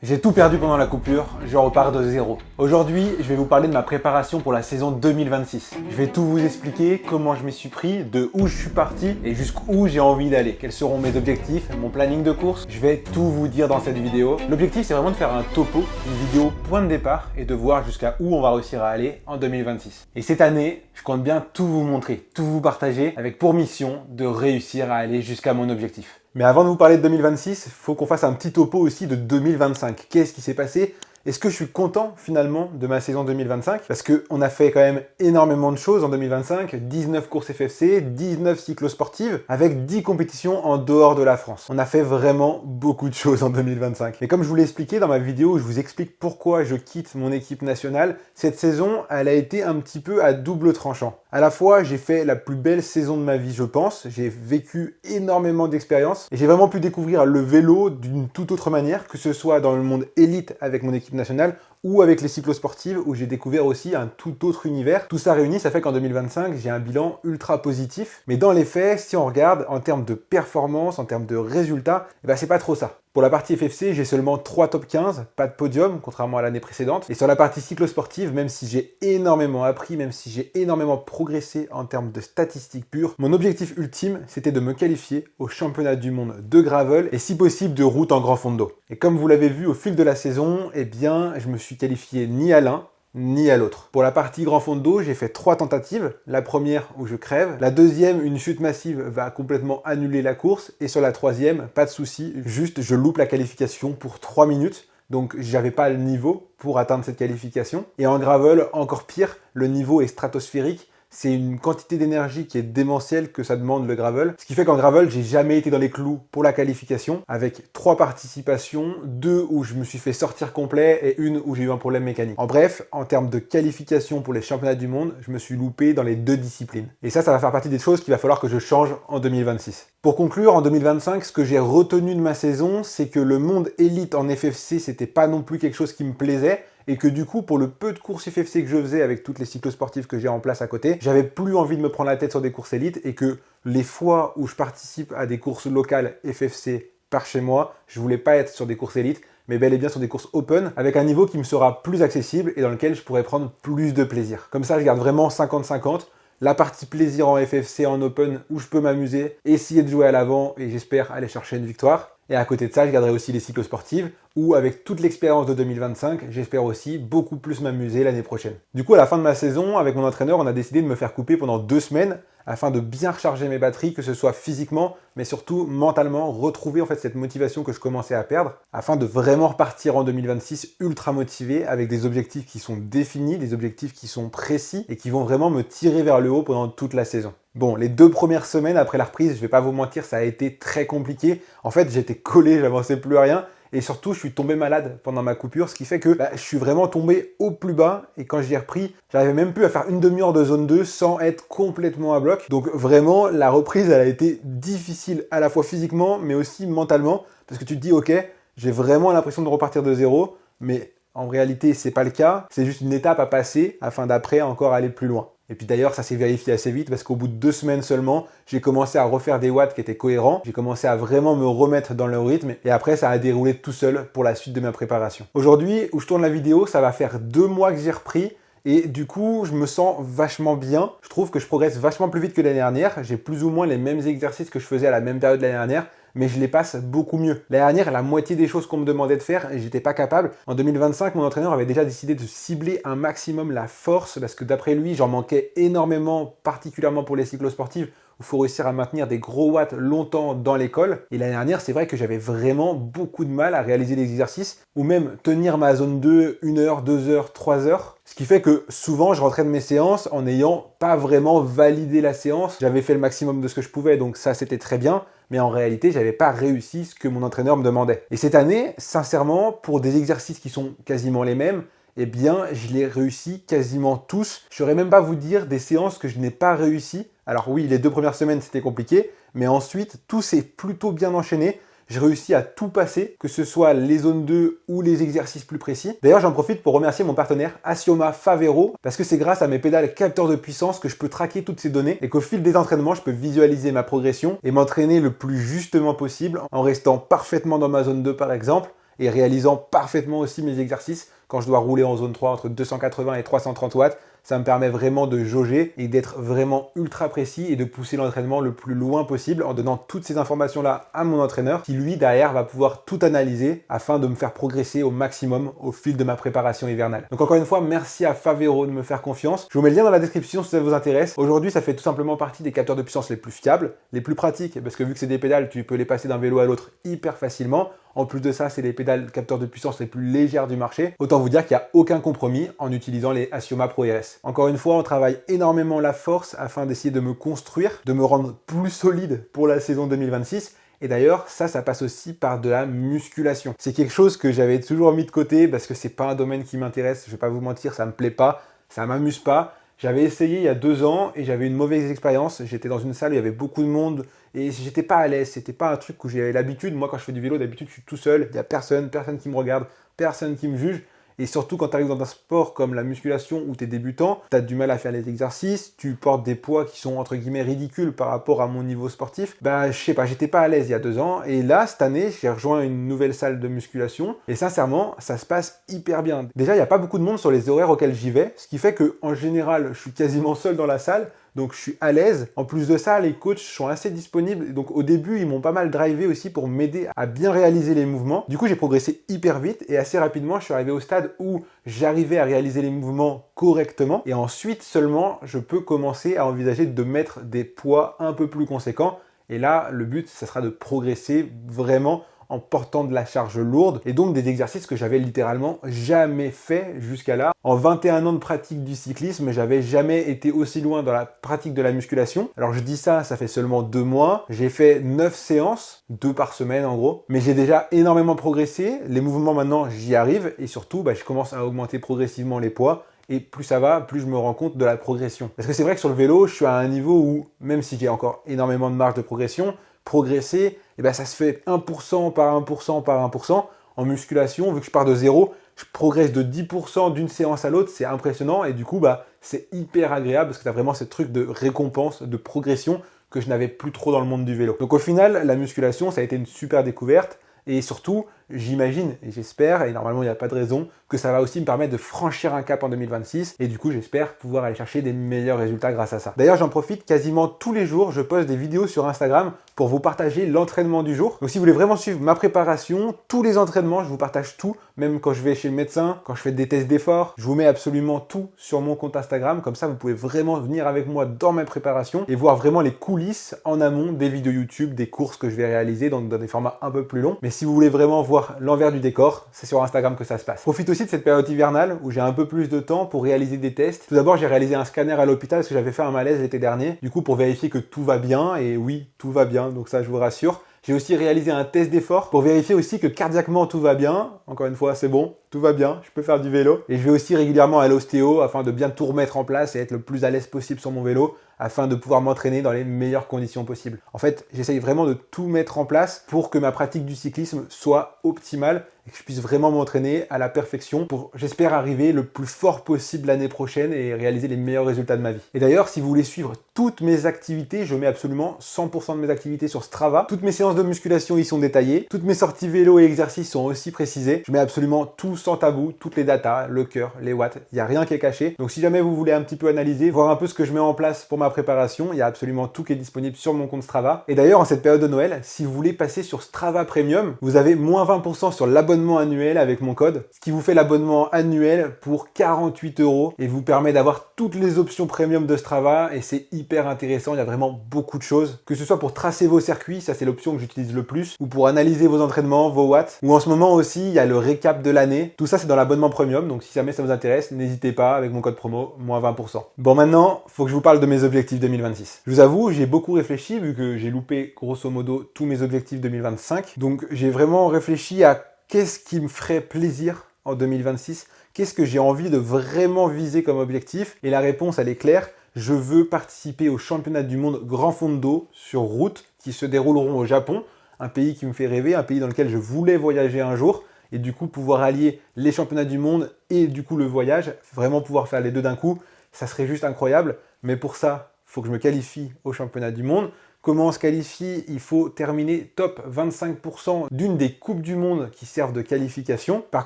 J'ai tout perdu pendant la coupure, je repars de zéro. Aujourd'hui, je vais vous parler de ma préparation pour la saison 2026. Je vais tout vous expliquer, comment je m'y suis pris, de où je suis parti et jusqu'où j'ai envie d'aller. Quels seront mes objectifs, mon planning de course. Je vais tout vous dire dans cette vidéo. L'objectif, c'est vraiment de faire un topo, une vidéo point de départ et de voir jusqu'à où on va réussir à aller en 2026. Et cette année, je compte bien tout vous montrer, tout vous partager avec pour mission de réussir à aller jusqu'à mon objectif. Mais avant de vous parler de 2026, il faut qu'on fasse un petit topo aussi de 2025. Qu'est-ce qui s'est passé ? Est-ce que je suis content finalement de ma saison 2025 ? Parce qu'on a fait quand même énormément de choses en 2025, 19 courses FFC, 19 cyclosportives, avec 10 compétitions en dehors de la France. On a fait vraiment beaucoup de choses en 2025. Et comme je vous l'ai expliqué dans ma vidéo où je vous explique pourquoi je quitte mon équipe nationale, cette saison, elle a été un petit peu à double tranchant. À la fois, j'ai fait la plus belle saison de ma vie, je pense. J'ai vécu énormément d'expériences et j'ai vraiment pu découvrir le vélo d'une toute autre manière, que ce soit dans le monde élite avec mon équipe nationale ou avec les cyclosportives où j'ai découvert aussi un tout autre univers. Tout ça réuni, ça fait qu'en 2025, j'ai un bilan ultra positif. Mais dans les faits, si on regarde en termes de performance, en termes de résultats, c'est pas trop ça. Pour la partie FFC, j'ai seulement 3 top 15, pas de podium, contrairement à l'année précédente. Et sur la partie cyclosportive, même si j'ai énormément appris, même si j'ai énormément progressé en termes de statistiques pures, mon objectif ultime, c'était de me qualifier au championnat du monde de gravel et si possible de route en grand fond d'eau. Et comme vous l'avez vu au fil de la saison, je me suis qualifié ni à l'un, ni à l'autre. Pour la partie grand fond d'eau, j'ai fait 3 tentatives. La première où je crève, la deuxième, une chute massive va complètement annuler la course, et sur la troisième, pas de souci, juste je loupe la qualification pour 3 minutes. Donc j'avais pas le niveau pour atteindre cette qualification. Et en gravel, encore pire, le niveau est stratosphérique. C'est une quantité d'énergie qui est démentielle que ça demande le gravel. Ce qui fait qu'en gravel, j'ai jamais été dans les clous pour la qualification, avec 3 participations, 2 où je me suis fait sortir complet et une où j'ai eu un problème mécanique. En bref, en termes de qualification pour les championnats du monde, je me suis loupé dans les 2 disciplines. Et ça va faire partie des choses qu'il va falloir que je change en 2026. Pour conclure, en 2025, ce que j'ai retenu de ma saison, c'est que le monde élite en FFC, c'était pas non plus quelque chose qui me plaisait, et que du coup, pour le peu de courses FFC que je faisais avec toutes les cyclosportives que j'ai en place à côté, j'avais plus envie de me prendre la tête sur des courses élites, et que les fois où je participe à des courses locales FFC par chez moi, je voulais pas être sur des courses élites, mais bel et bien sur des courses open, avec un niveau qui me sera plus accessible et dans lequel je pourrais prendre plus de plaisir. Comme ça, je garde vraiment 50-50. La partie plaisir en FFC, en open, où je peux m'amuser, essayer de jouer à l'avant et j'espère aller chercher une victoire. Et à côté de ça, je garderai aussi les cyclosportives, où avec toute l'expérience de 2025, j'espère aussi beaucoup plus m'amuser l'année prochaine. Du coup, à la fin de ma saison, avec mon entraîneur, on a décidé de me faire couper pendant 2 semaines, afin de bien recharger mes batteries, que ce soit physiquement, mais surtout mentalement, retrouver cette motivation que je commençais à perdre, afin de vraiment repartir en 2026 ultra motivé, avec des objectifs qui sont définis, des objectifs qui sont précis, et qui vont vraiment me tirer vers le haut pendant toute la saison. Bon, les 2 premières semaines après la reprise, je vais pas vous mentir, ça a été très compliqué. En fait, j'étais collé, j'avançais plus à rien. Et surtout, je suis tombé malade pendant ma coupure, ce qui fait que je suis vraiment tombé au plus bas. Et quand j'y ai repris, j'arrivais même plus à faire une demi-heure de zone 2 sans être complètement à bloc. Donc vraiment, la reprise, elle a été difficile à la fois physiquement, mais aussi mentalement. Parce que tu te dis, ok, j'ai vraiment l'impression de repartir de zéro, mais en réalité, c'est pas le cas. C'est juste une étape à passer afin d'après encore aller plus loin. Et puis d'ailleurs, ça s'est vérifié assez vite parce qu'au bout de 2 semaines seulement, j'ai commencé à refaire des watts qui étaient cohérents. J'ai commencé à vraiment me remettre dans le rythme et après, ça a déroulé tout seul pour la suite de ma préparation. Aujourd'hui, où je tourne la vidéo, ça va faire 2 mois que j'ai repris. Et du coup, je me sens vachement bien. Je trouve que je progresse vachement plus vite que l'année dernière. J'ai plus ou moins les mêmes exercices que je faisais à la même période de l'année dernière, mais je les passe beaucoup mieux. L'année dernière, la moitié des choses qu'on me demandait de faire, j'étais pas capable. En 2025, mon entraîneur avait déjà décidé de cibler un maximum la force, parce que d'après lui, j'en manquais énormément, particulièrement pour les cyclosportives, où il faut réussir à maintenir des gros watts longtemps dans l'école. Et l'année dernière, c'est vrai que j'avais vraiment beaucoup de mal à réaliser des exercices, ou même tenir ma zone 2, 1 heure, 2 heures, 3 heures. Ce qui fait que souvent, je rentrais de mes séances en n'ayant pas vraiment validé la séance. J'avais fait le maximum de ce que je pouvais, donc ça, c'était très bien. Mais en réalité, j'avais pas réussi ce que mon entraîneur me demandait. Et cette année, sincèrement, pour des exercices qui sont quasiment les mêmes, je l'ai réussi quasiment tous. Je saurais même pas vous dire des séances que je n'ai pas réussi. Alors oui, les 2 premières semaines, c'était compliqué, mais ensuite, tout s'est plutôt bien enchaîné. J'ai réussi à tout passer, que ce soit les zones 2 ou les exercices plus précis. D'ailleurs, j'en profite pour remercier mon partenaire Assioma Favero, parce que c'est grâce à mes pédales capteurs de puissance que je peux traquer toutes ces données et qu'au fil des entraînements, je peux visualiser ma progression et m'entraîner le plus justement possible en restant parfaitement dans ma zone 2 par exemple, et réalisant parfaitement aussi mes exercices quand je dois rouler en zone 3 entre 280 et 330 watts. Ça me permet vraiment de jauger et d'être vraiment ultra précis et de pousser l'entraînement le plus loin possible en donnant toutes ces informations-là à mon entraîneur qui, lui, derrière, va pouvoir tout analyser afin de me faire progresser au maximum au fil de ma préparation hivernale. Donc encore une fois, merci à Favero de me faire confiance. Je vous mets le lien dans la description si ça vous intéresse. Aujourd'hui, ça fait tout simplement partie des capteurs de puissance les plus fiables, les plus pratiques, parce que vu que c'est des pédales, tu peux les passer d'un vélo à l'autre hyper facilement. En plus de ça, c'est les pédales capteurs de puissance les plus légères du marché. Autant vous dire qu'il n'y a aucun compromis en utilisant les Asioma Pro RS. Encore une fois, on travaille énormément la force afin d'essayer de me construire, de me rendre plus solide pour la saison 2026. Et d'ailleurs, ça passe aussi par de la musculation. C'est quelque chose que j'avais toujours mis de côté parce que c'est pas un domaine qui m'intéresse. Je vais pas vous mentir, ça me plaît pas, ça m'amuse pas. J'avais essayé il y a 2 ans et j'avais une mauvaise expérience. J'étais dans une salle où il y avait beaucoup de monde et j'étais pas à l'aise. C'était pas un truc où j'avais l'habitude. Moi, quand je fais du vélo, d'habitude, je suis tout seul. Il y a personne qui me regarde, personne qui me juge. Et surtout, quand tu arrives dans un sport comme la musculation où tu es débutant, tu as du mal à faire les exercices, tu portes des poids qui sont entre guillemets ridicules par rapport à mon niveau sportif. Je sais pas, j'étais pas à l'aise il y a 2 ans. Et là, cette année, j'ai rejoint une nouvelle salle de musculation. Et sincèrement, ça se passe hyper bien. Déjà, il n'y a pas beaucoup de monde sur les horaires auxquels j'y vais, ce qui fait que en général, je suis quasiment seul dans la salle. Donc je suis à l'aise. En plus de ça, les coachs sont assez disponibles. Donc au début, ils m'ont pas mal drivé aussi pour m'aider à bien réaliser les mouvements. Du coup, j'ai progressé hyper vite et assez rapidement, je suis arrivé au stade où j'arrivais à réaliser les mouvements correctement. Et ensuite seulement, je peux commencer à envisager de mettre des poids un peu plus conséquents. Et là, le but, ça sera de progresser vraiment en portant de la charge lourde et donc des exercices que j'avais littéralement jamais fait jusqu'à là. En 21 ans de pratique du cyclisme, j'avais jamais été aussi loin dans la pratique de la musculation. Alors je dis ça, ça fait seulement 2 mois. J'ai fait 9 séances, 2 par semaine en gros, mais j'ai déjà énormément progressé. Les mouvements maintenant, j'y arrive et surtout, je commence à augmenter progressivement les poids. Et plus ça va, plus je me rends compte de la progression. Parce que c'est vrai que sur le vélo, je suis à un niveau où, même si j'ai encore énormément de marge de progression, progresser, ça se fait 1% par 1% par 1%. En musculation, vu que je pars de 0, je progresse de 10% d'une séance à l'autre, c'est impressionnant et du coup, c'est hyper agréable parce que tu as vraiment ce truc de récompense, de progression que je n'avais plus trop dans le monde du vélo. Donc au final, la musculation, ça a été une super découverte et surtout, j'imagine et j'espère, et normalement il n'y a pas de raison, que ça va aussi me permettre de franchir un cap en 2026 et du coup j'espère pouvoir aller chercher des meilleurs résultats grâce à ça. D'ailleurs j'en profite, quasiment tous les jours je poste des vidéos sur Instagram pour vous partager l'entraînement du jour. Donc si vous voulez vraiment suivre ma préparation, tous les entraînements, je vous partage tout, même quand je vais chez le médecin, quand je fais des tests d'effort, je vous mets absolument tout sur mon compte Instagram, comme ça vous pouvez vraiment venir avec moi dans ma préparation et voir vraiment les coulisses en amont des vidéos YouTube, des courses que je vais réaliser dans des formats un peu plus longs. Mais si vous voulez vraiment voir l'envers du décor, c'est sur Instagram que ça se passe. Profite aussi de cette période hivernale où j'ai un peu plus de temps pour réaliser des tests. Tout d'abord, j'ai réalisé un scanner à l'hôpital parce que j'avais fait un malaise l'été dernier. Du coup, pour vérifier que tout va bien, et oui, tout va bien, donc ça je vous rassure. J'ai aussi réalisé un test d'effort pour vérifier aussi que cardiaquement tout va bien. Encore une fois, c'est bon, tout va bien, je peux faire du vélo. Et je vais aussi régulièrement à l'ostéo afin de bien tout remettre en place et être le plus à l'aise possible sur mon vélo afin de pouvoir m'entraîner dans les meilleures conditions possibles. En fait, j'essaye vraiment de tout mettre en place pour que ma pratique du cyclisme soit optimale et que je puisse vraiment m'entraîner à la perfection pour, j'espère, arriver le plus fort possible l'année prochaine et réaliser les meilleurs résultats de ma vie. Et d'ailleurs, si vous voulez suivre toutes mes activités, je mets absolument 100% de mes activités sur Strava. Toutes mes séances de musculation y sont détaillées. Toutes mes sorties vélo et exercices sont aussi précisées. Je mets absolument tout sans tabou, toutes les datas, le cœur, les watts, il n'y a rien qui est caché. Donc si jamais vous voulez un petit peu analyser, voir un peu ce que je mets en place pour ma préparation, il y a absolument tout qui est disponible sur mon compte Strava. Et d'ailleurs, en cette période de Noël, si vous voulez passer sur Strava Premium, vous avez moins 20% sur l'abonnement annuel avec mon code, ce qui vous fait l'abonnement annuel pour 48 € et vous permet d'avoir toutes les options premium de Strava et c'est hyper intéressant, il y a vraiment beaucoup de choses. Que ce soit pour tracer vos circuits, ça c'est l'option que j'utilise le plus, ou pour analyser vos entraînements, vos watts, ou en ce moment aussi, il y a le récap de l'année. Tout ça c'est dans l'abonnement premium, donc si jamais ça vous intéresse, n'hésitez pas avec mon code promo, moins 20%. Bon maintenant, faut que je vous parle de mes objectifs 2026. Je vous avoue, j'ai beaucoup réfléchi vu que j'ai loupé grosso modo tous mes objectifs 2025. Donc j'ai vraiment réfléchi à qu'est-ce qui me ferait plaisir en 2026, qu'est-ce que j'ai envie de vraiment viser comme objectif. Et la réponse elle est claire, je veux participer au championnat du monde Grand Fondo sur route qui se dérouleront au Japon, un pays qui me fait rêver, un pays dans lequel je voulais voyager un jour. Et du coup, pouvoir allier les championnats du monde et du coup le voyage, vraiment pouvoir faire les deux d'un coup, ça serait juste incroyable. Mais pour ça, il faut que je me qualifie au championnat du monde, Comment on se qualifie? Il faut terminer top 25% d'une des Coupes du Monde qui servent de qualification. Par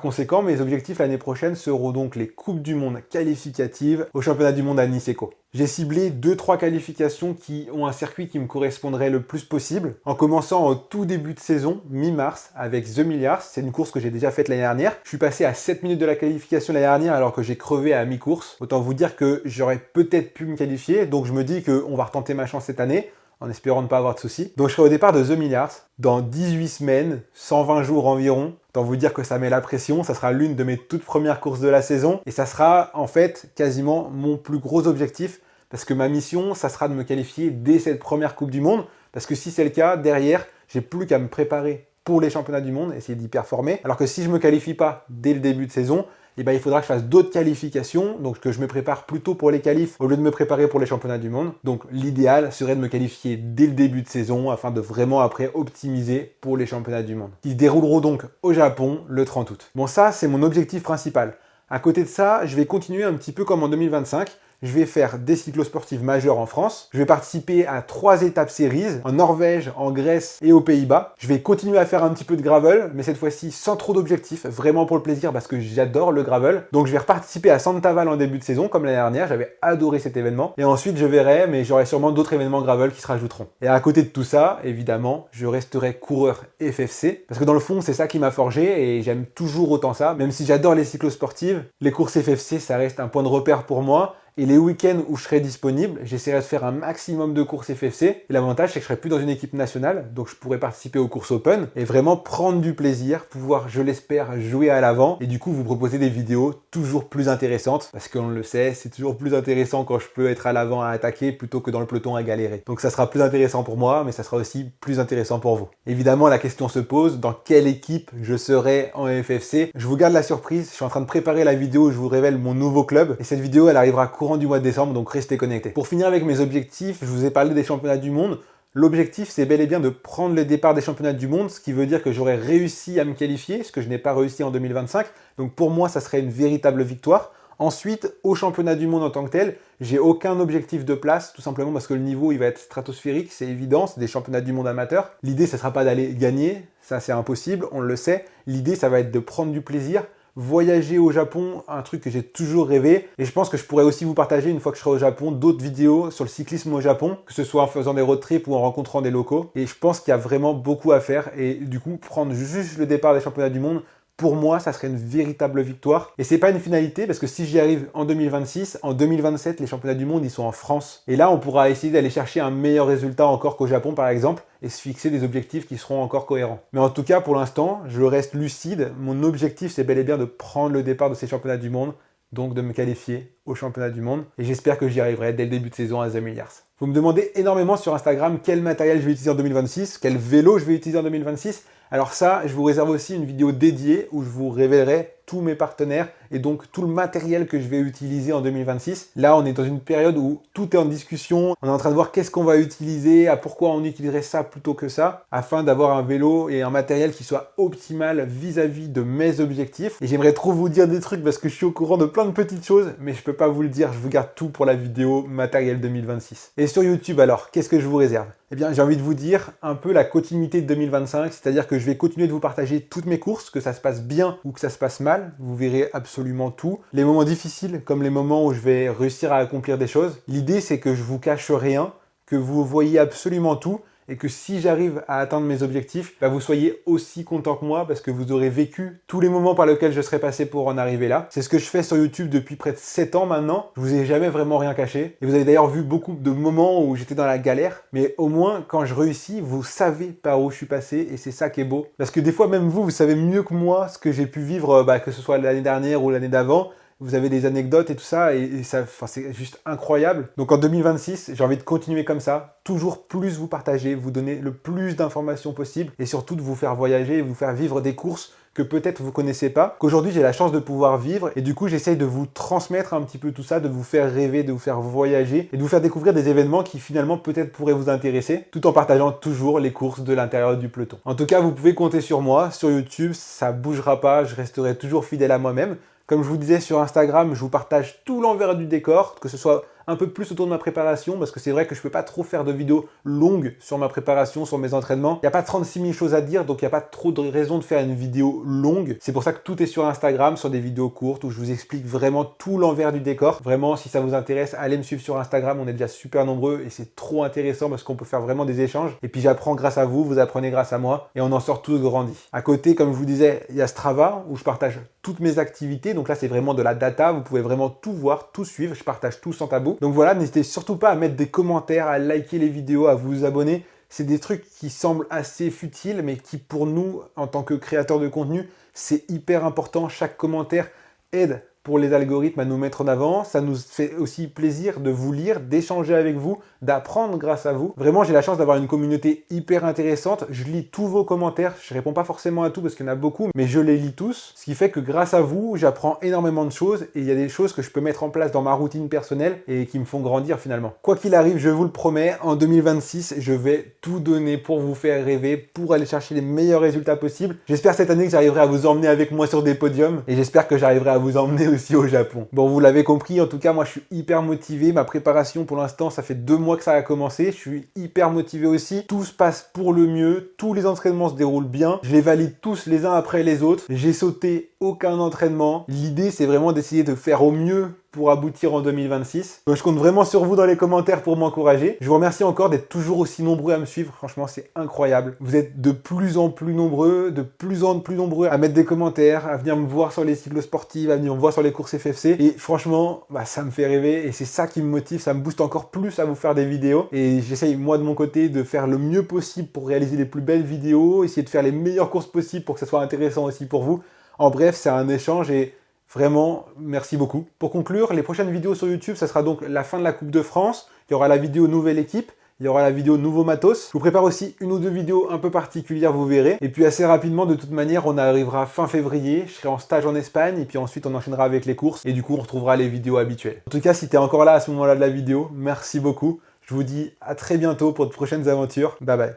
conséquent, mes objectifs l'année prochaine seront donc les Coupes du Monde qualificatives au Championnat du Monde à Niseko. J'ai ciblé 2-3 qualifications qui ont un circuit qui me correspondrait le plus possible, en commençant au tout début de saison, mi-mars, avec The Milliards. C'est une course que j'ai déjà faite l'année dernière. Je suis passé à 7 minutes de la qualification l'année dernière alors que j'ai crevé à mi-course. Autant vous dire que j'aurais peut-être pu me qualifier, donc je me dis qu'on va retenter ma chance cette année, en espérant ne pas avoir de soucis. Donc je serai au départ de The Milliards, dans 18 semaines, 120 jours environ. Autant vous dire que ça met la pression, ça sera l'une de mes toutes premières courses de la saison, et ça sera en fait quasiment mon plus gros objectif, parce que ma mission, ça sera de me qualifier dès cette première Coupe du Monde, parce que si c'est le cas, derrière, j'ai plus qu'à me préparer pour les championnats du monde, essayer d'y performer, alors que si je me qualifie pas dès le début de saison, eh ben, il faudra que je fasse d'autres qualifications, donc que je me prépare plutôt pour les qualifs au lieu de me préparer pour les championnats du monde. Donc l'idéal serait de me qualifier dès le début de saison afin de vraiment après optimiser pour les championnats du monde, qui se dérouleront donc au Japon le 30 août. Bon, ça c'est mon objectif principal. À côté de ça, je vais continuer un petit peu comme en 2025. Je vais faire des cyclosportives majeures en France. Je vais participer à 3 étapes series en Norvège, en Grèce et aux Pays-Bas. Je vais continuer à faire un petit peu de gravel, mais cette fois-ci sans trop d'objectifs, vraiment pour le plaisir parce que j'adore le gravel. Donc je vais reparticiper à Santaval en début de saison comme l'année dernière. J'avais adoré cet événement. Et ensuite je verrai, mais j'aurai sûrement d'autres événements gravel qui se rajouteront. Et à côté de tout ça, évidemment, je resterai coureur FFC parce que dans le fond, c'est ça qui m'a forgé et j'aime toujours autant ça. Même si j'adore les cyclosportives, les courses FFC, ça reste un point de repère pour moi. Et les week-ends où je serai disponible, j'essaierai de faire un maximum de courses FFC. Et l'avantage, c'est que je serai plus dans une équipe nationale, donc je pourrai participer aux courses open et vraiment prendre du plaisir, pouvoir, je l'espère, jouer à l'avant et du coup vous proposer des vidéos toujours plus intéressantes parce qu'on le sait, c'est toujours plus intéressant quand je peux être à l'avant à attaquer plutôt que dans le peloton à galérer. Donc ça sera plus intéressant pour moi, mais ça sera aussi plus intéressant pour vous. Évidemment, la question se pose, dans quelle équipe je serai en FFC? Je vous garde la surprise, je suis en train de préparer la vidéo où je vous révèle mon nouveau club et cette vidéo, elle arrivera courant du mois de décembre, donc restez connectés. Pour finir avec mes objectifs, je vous ai parlé des championnats du monde. L'objectif, c'est bel et bien de prendre le départ des championnats du monde, ce qui veut dire que j'aurais réussi à me qualifier, ce que je n'ai pas réussi en 2025. Donc pour moi, ça serait une véritable victoire. Ensuite, au championnat du monde en tant que tel, j'ai aucun objectif de place, tout simplement parce que le niveau, il va être stratosphérique, c'est évident, c'est des championnats du monde amateurs. L'idée, ça ne sera pas d'aller gagner, ça c'est impossible, on le sait. L'idée, ça va être de prendre du plaisir, voyager au Japon, un truc que j'ai toujours rêvé. Et je pense que je pourrais aussi vous partager, une fois que je serai au Japon, d'autres vidéos sur le cyclisme au Japon, que ce soit en faisant des road trips ou en rencontrant des locaux. Et je pense qu'il y a vraiment beaucoup à faire. Et du coup, prendre juste le départ des championnats du monde, pour moi, ça serait une véritable victoire. Et c'est pas une finalité, parce que si j'y arrive en 2026, en 2027, les championnats du monde, ils sont en France. Et là, on pourra essayer d'aller chercher un meilleur résultat encore qu'au Japon, par exemple, et se fixer des objectifs qui seront encore cohérents. Mais en tout cas, pour l'instant, je reste lucide. Mon objectif, c'est bel et bien de prendre le départ de ces championnats du monde, donc de me qualifier au championnat du monde. Et j'espère que j'y arriverai dès le début de saison à The Milliards. Vous me demandez énormément sur Instagram quel matériel je vais utiliser en 2026, quel vélo je vais utiliser en 2026. Alors ça, je vous réserve aussi une vidéo dédiée où je vous révélerai tous mes partenaires et donc tout le matériel que je vais utiliser en 2026. Là, on est dans une période où tout est en discussion. On est en train de voir qu'est-ce qu'on va utiliser, à pourquoi on utiliserait ça plutôt que ça, afin d'avoir un vélo et un matériel qui soit optimal vis-à-vis de mes objectifs. Et j'aimerais trop vous dire des trucs parce que je suis au courant de plein de petites choses, mais je peux pas vous le dire. Je vous garde tout pour la vidéo matériel 2026. Et sur YouTube alors, qu'est-ce que je vous réserve? Eh bien, j'ai envie de vous dire un peu la continuité de 2025, c'est-à-dire que je vais continuer de vous partager toutes mes courses, que ça se passe bien ou que ça se passe mal, vous verrez absolument tout. Les moments difficiles comme les moments où je vais réussir à accomplir des choses. L'idée, c'est que je vous cache rien, que vous voyez absolument tout et que si j'arrive à atteindre mes objectifs, vous soyez aussi content que moi parce que vous aurez vécu tous les moments par lesquels je serais passé pour en arriver là. C'est ce que je fais sur YouTube depuis près de 7 ans maintenant. Je vous ai jamais vraiment rien caché. Et vous avez d'ailleurs vu beaucoup de moments où j'étais dans la galère. Mais au moins, quand je réussis, vous savez par où je suis passé et c'est ça qui est beau. Parce que des fois, même vous savez mieux que moi ce que j'ai pu vivre, que ce soit l'année dernière ou l'année d'avant. Vous avez des anecdotes et tout ça, et ça, c'est juste incroyable. Donc en 2026, j'ai envie de continuer comme ça, toujours plus vous partager, vous donner le plus d'informations possible, et surtout de vous faire voyager, vous faire vivre des courses que peut-être vous connaissez pas, qu'aujourd'hui j'ai la chance de pouvoir vivre, et du coup j'essaye de vous transmettre un petit peu tout ça, de vous faire rêver, de vous faire voyager, et de vous faire découvrir des événements qui finalement peut-être pourraient vous intéresser, tout en partageant toujours les courses de l'intérieur du peloton. En tout cas, vous pouvez compter sur moi, sur YouTube, ça bougera pas, je resterai toujours fidèle à moi-même. Comme je vous disais sur Instagram, je vous partage tout l'envers du décor, que ce soit un peu plus autour de ma préparation parce que c'est vrai que je peux pas trop faire de vidéos longues sur ma préparation, sur mes entraînements. Il n'y a pas 36 000 choses à dire, donc il n'y a pas trop de raison de faire une vidéo longue. C'est pour ça que tout est sur Instagram, sur des vidéos courtes où je vous explique vraiment tout l'envers du décor. Vraiment, si ça vous intéresse, allez me suivre sur Instagram. On est déjà super nombreux et c'est trop intéressant parce qu'on peut faire vraiment des échanges. Et puis j'apprends grâce à vous, vous apprenez grâce à moi et on en sort tous grandis. À côté, comme je vous disais, il y a Strava où je partage toutes mes activités. Donc là, c'est vraiment de la data. Vous pouvez vraiment tout voir, tout suivre. Je partage tout sans tabou. Donc voilà, n'hésitez surtout pas à mettre des commentaires, à liker les vidéos, à vous abonner. C'est des trucs qui semblent assez futiles, mais qui pour nous, en tant que créateurs de contenu, c'est hyper important. Chaque commentaire aide pour les algorithmes à nous mettre en avant. Ça nous fait aussi plaisir de vous lire, d'échanger avec vous, d'apprendre grâce à vous. Vraiment, j'ai la chance d'avoir une communauté hyper intéressante. Je lis tous vos commentaires. Je réponds pas forcément à tout parce qu'il y en a beaucoup, mais je les lis tous. Ce qui fait que grâce à vous, j'apprends énormément de choses et il y a des choses que je peux mettre en place dans ma routine personnelle et qui me font grandir finalement. Quoi qu'il arrive, je vous le promets, en 2026, je vais tout donner pour vous faire rêver, pour aller chercher les meilleurs résultats possibles. J'espère cette année que j'arriverai à vous emmener avec moi sur des podiums et j'espère que j'arriverai à vous emmener aussi au Japon. Bon, vous l'avez compris, en tout cas, moi je suis hyper motivé. Ma préparation pour l'instant, ça fait 2 mois que ça a commencé. Je suis hyper motivé aussi. Tout se passe pour le mieux. Tous les entraînements se déroulent bien. Je les valide tous les uns après les autres. J'ai sauté aucun entraînement. L'idée, c'est vraiment d'essayer de faire au mieux pour aboutir en 2026. Donc je compte vraiment sur vous dans les commentaires pour m'encourager. Je vous remercie encore d'être toujours aussi nombreux à me suivre. Franchement, c'est incroyable. Vous êtes de plus en plus nombreux, de plus en plus nombreux à mettre des commentaires, à venir me voir sur les cyclosportives, à venir me voir sur les courses FFC. Et franchement, ça me fait rêver et c'est ça qui me motive. Ça me booste encore plus à vous faire des vidéos. Et j'essaye, moi, de mon côté, de faire le mieux possible pour réaliser les plus belles vidéos, essayer de faire les meilleures courses possibles pour que ça soit intéressant aussi pour vous. En bref, c'est un échange et vraiment, merci beaucoup. Pour conclure, les prochaines vidéos sur YouTube, ça sera donc la fin de la Coupe de France. Il y aura la vidéo nouvelle équipe. Il y aura la vidéo nouveau matos. Je vous prépare aussi 1 ou 2 vidéos un peu particulières, vous verrez. Et puis assez rapidement, de toute manière, on arrivera fin février. Je serai en stage en Espagne et puis ensuite on enchaînera avec les courses. Et du coup, on retrouvera les vidéos habituelles. En tout cas, si tu es encore là à ce moment-là de la vidéo, merci beaucoup. Je vous dis à très bientôt pour de prochaines aventures. Bye bye.